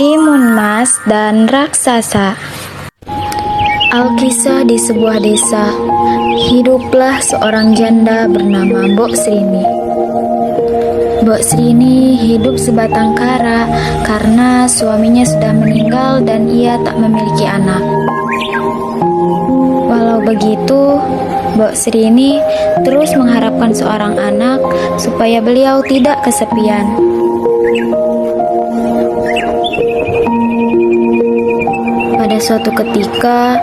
Timun Mas dan Raksasa. Alkisah di sebuah desa, hiduplah seorang janda bernama Mbok Srini. Mbok Srini hidup sebatang kara karena suaminya sudah meninggal dan ia tak memiliki anak. Walau begitu, Mbok Srini terus mengharapkan seorang anak supaya beliau tidak kesepian. Pada suatu ketika,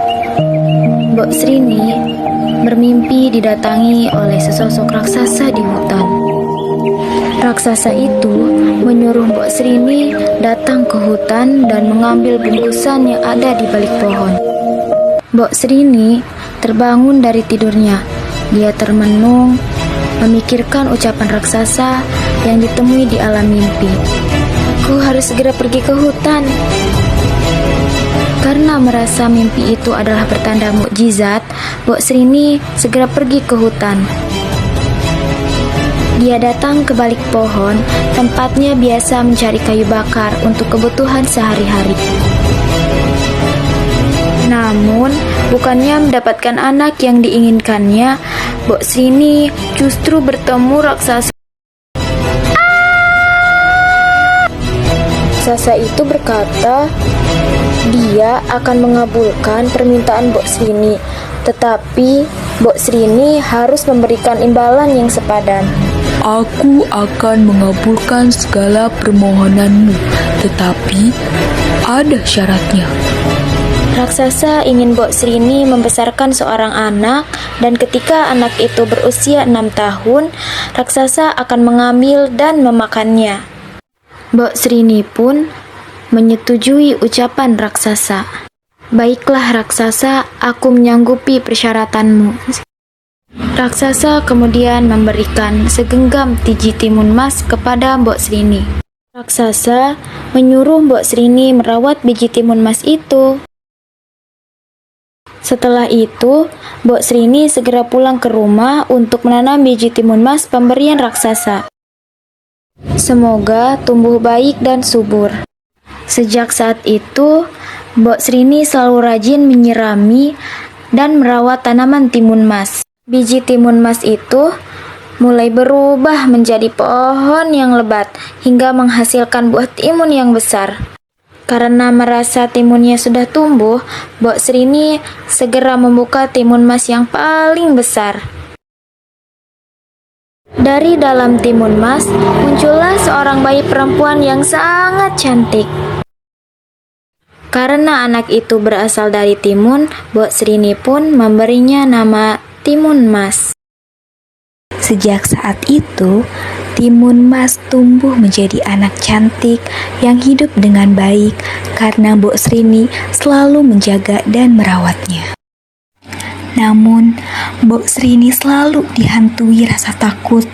Mbok Srini bermimpi didatangi oleh sesosok raksasa di hutan. Raksasa itu menyuruh Mbok Srini datang ke hutan dan mengambil bungkusan yang ada di balik pohon. Mbok Srini terbangun dari tidurnya. Dia termenung, memikirkan ucapan raksasa yang ditemui di alam mimpi. Aku harus segera pergi ke hutan. Karena merasa mimpi itu adalah pertanda mukjizat, Mbok Srini segera pergi ke hutan. Dia datang ke balik pohon, tempatnya biasa mencari kayu bakar untuk kebutuhan sehari-hari. Namun, bukannya mendapatkan anak yang diinginkannya, Mbok Srini justru bertemu raksasa. Raksasa itu berkata, dia akan mengabulkan permintaan Mbok Srini, tetapi Mbok Srini harus memberikan imbalan yang sepadan. Aku akan mengabulkan segala permohonanmu, tetapi ada syaratnya. Raksasa ingin Mbok Srini membesarkan seorang anak, dan ketika anak itu berusia 6 tahun, raksasa akan mengambil dan memakannya. Mbok Srini pun menyetujui ucapan raksasa. Baiklah raksasa, aku menyanggupi persyaratanmu. Raksasa kemudian memberikan segenggam biji timun mas kepada Mbok Srini. Raksasa menyuruh Mbok Srini merawat biji timun mas itu. Setelah itu, Mbok Srini segera pulang ke rumah untuk menanam biji timun mas pemberian raksasa. Semoga tumbuh baik dan subur. Sejak saat itu, Mbok Srini selalu rajin menyirami dan merawat tanaman timun mas. Biji timun mas itu mulai berubah menjadi pohon yang lebat hingga menghasilkan buah timun yang besar. Karena merasa timunnya sudah tumbuh, Mbok Srini segera membuka timun mas yang paling besar. Dari dalam timun mas, muncullah seorang bayi perempuan yang sangat cantik. Karena anak itu berasal dari timun, Mbok Srini pun memberinya nama Timun Mas. Sejak saat itu, Timun Mas tumbuh menjadi anak cantik yang hidup dengan baik karena Mbok Srini selalu menjaga dan merawatnya. Namun, Mbok Srini selalu dihantui rasa takut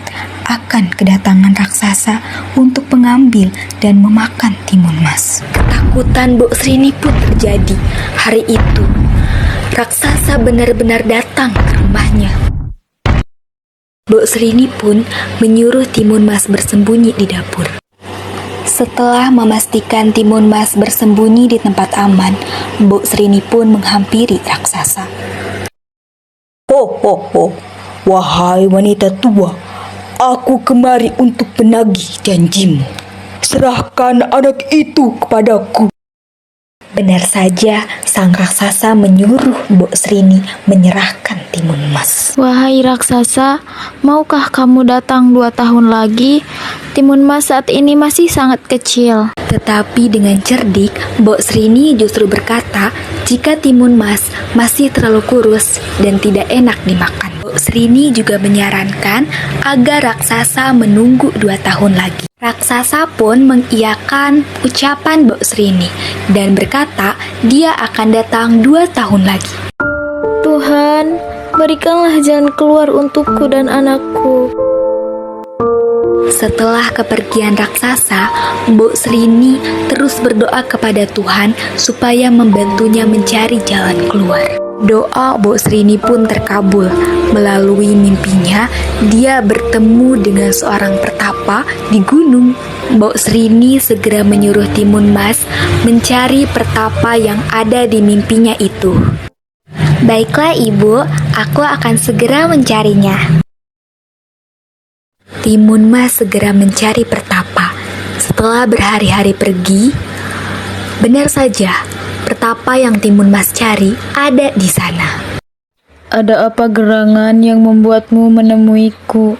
akan kedatangan raksasa untuk mengambil dan memakan timun mas. Ketakutan Mbok Srini pun terjadi. Hari itu, raksasa benar-benar datang ke rumahnya. Mbok Srini pun menyuruh timun mas bersembunyi di dapur. Setelah memastikan timun mas bersembunyi di tempat aman, Mbok Srini pun menghampiri raksasa. Oh, wahai wanita tua, aku kemari untuk menagih janjimu. Serahkan anak itu kepadaku. Benar saja, sang raksasa menyuruh Mbok Srini menyerahkan timun mas. Wahai raksasa, maukah kamu datang 2 tahun lagi? Timun mas saat ini masih sangat kecil. Tetapi dengan cerdik, Mbok Srini justru berkata, jika timun mas masih terlalu kurus dan tidak enak dimakan. Mbok Srini juga menyarankan agar raksasa menunggu 2 tahun lagi. Raksasa pun mengiyakan ucapan Mbok Srini dan berkata dia akan datang 2 tahun lagi. Tuhan, berikanlah jalan keluar untukku dan anakku. Setelah kepergian raksasa, Mbok Srini terus berdoa kepada Tuhan supaya membantunya mencari jalan keluar. Doa Mbok Srini pun terkabul. Melalui mimpinya, dia bertemu dengan seorang pertapa di gunung. Mbok Srini segera menyuruh Timun Mas mencari pertapa yang ada di mimpinya itu. Baiklah ibu, aku akan segera mencarinya. Timun Mas segera mencari pertapa. Setelah berhari-hari pergi, benar saja, pertapa yang Timun Mas cari ada di sana. Ada apa gerangan yang membuatmu menemuiku?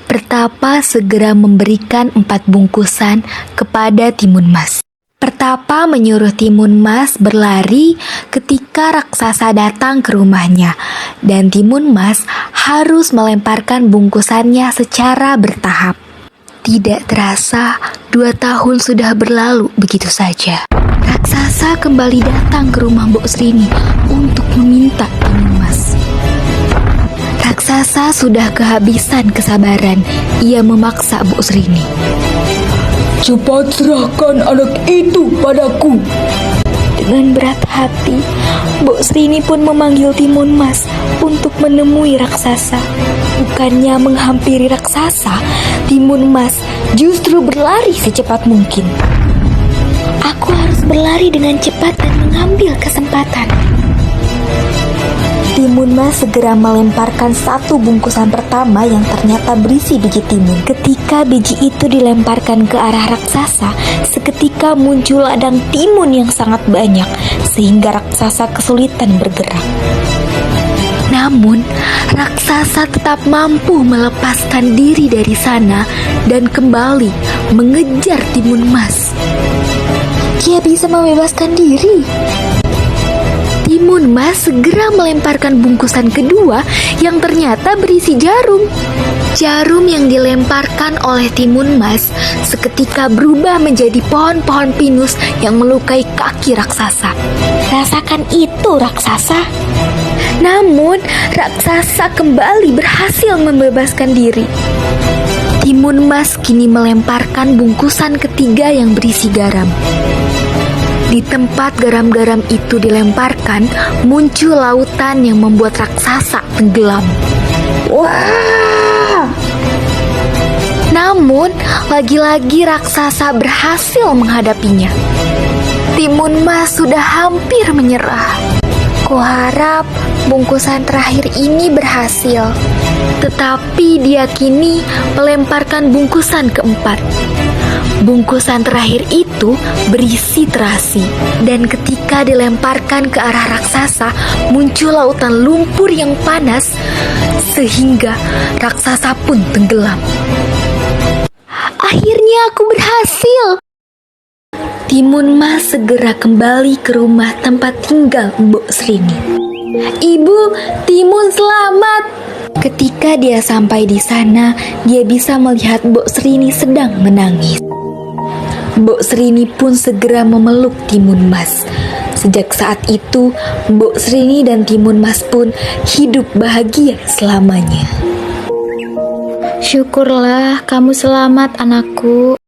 Pertapa segera memberikan 4 bungkusan kepada Timun Mas. Pertapa menyuruh Timun Mas berlari ketika raksasa datang ke rumahnya, dan Timun Mas harus melemparkan bungkusannya secara bertahap. Tidak terasa, 2 tahun sudah berlalu begitu saja. Raksasa kembali datang ke rumah Mbok Srini untuk meminta Timun Mas. Raksasa sudah kehabisan kesabaran. Ia memaksa Mbok Srini. Cepat serahkan anak itu padaku. Dengan berat hati, Mbok Srini pun memanggil Timun Mas untuk menemui raksasa. Bukannya menghampiri raksasa, Timun Mas justru berlari secepat mungkin. Aku harus berlari dengan cepat dan mengambil kesempatan. Timun Mas segera melemparkan 1 bungkusan pertama yang ternyata berisi biji timun. Ketika biji itu dilemparkan ke arah raksasa, seketika muncul ladang timun yang sangat banyak, sehingga raksasa kesulitan bergerak. Namun, raksasa tetap mampu melepaskan diri dari sana dan kembali mengejar Timun Mas. Dia bisa membebaskan diri. Timun Mas segera melemparkan bungkusan kedua yang ternyata berisi jarum. Jarum yang dilemparkan oleh Timun Mas seketika berubah menjadi pohon-pohon pinus yang melukai kaki raksasa. Rasakan itu, raksasa. Namun, raksasa kembali berhasil membebaskan diri. Timun Mas kini melemparkan bungkusan ketiga yang berisi garam. Di tempat garam-garam itu dilemparkan, muncul lautan yang membuat raksasa tenggelam. Wah! Namun, lagi-lagi raksasa berhasil menghadapinya. Timun Mas sudah hampir menyerah. Kuharap bungkusan terakhir ini berhasil. Tetapi dia kini melemparkan bungkusan keempat. Bungkusan terakhir itu berisi terasi, dan ketika dilemparkan ke arah raksasa, muncul lautan lumpur yang panas, sehingga raksasa pun tenggelam. Akhirnya aku berhasil. Timun Mas segera kembali ke rumah tempat tinggal Mbok Srini. Ibu, Timun selamat. Ketika dia sampai di sana, dia bisa melihat Mbok Srini sedang menangis. Mbok Srini pun segera memeluk Timun Mas. Sejak saat itu, Mbok Srini dan Timun Mas pun hidup bahagia selamanya. Syukurlah kamu selamat anakku.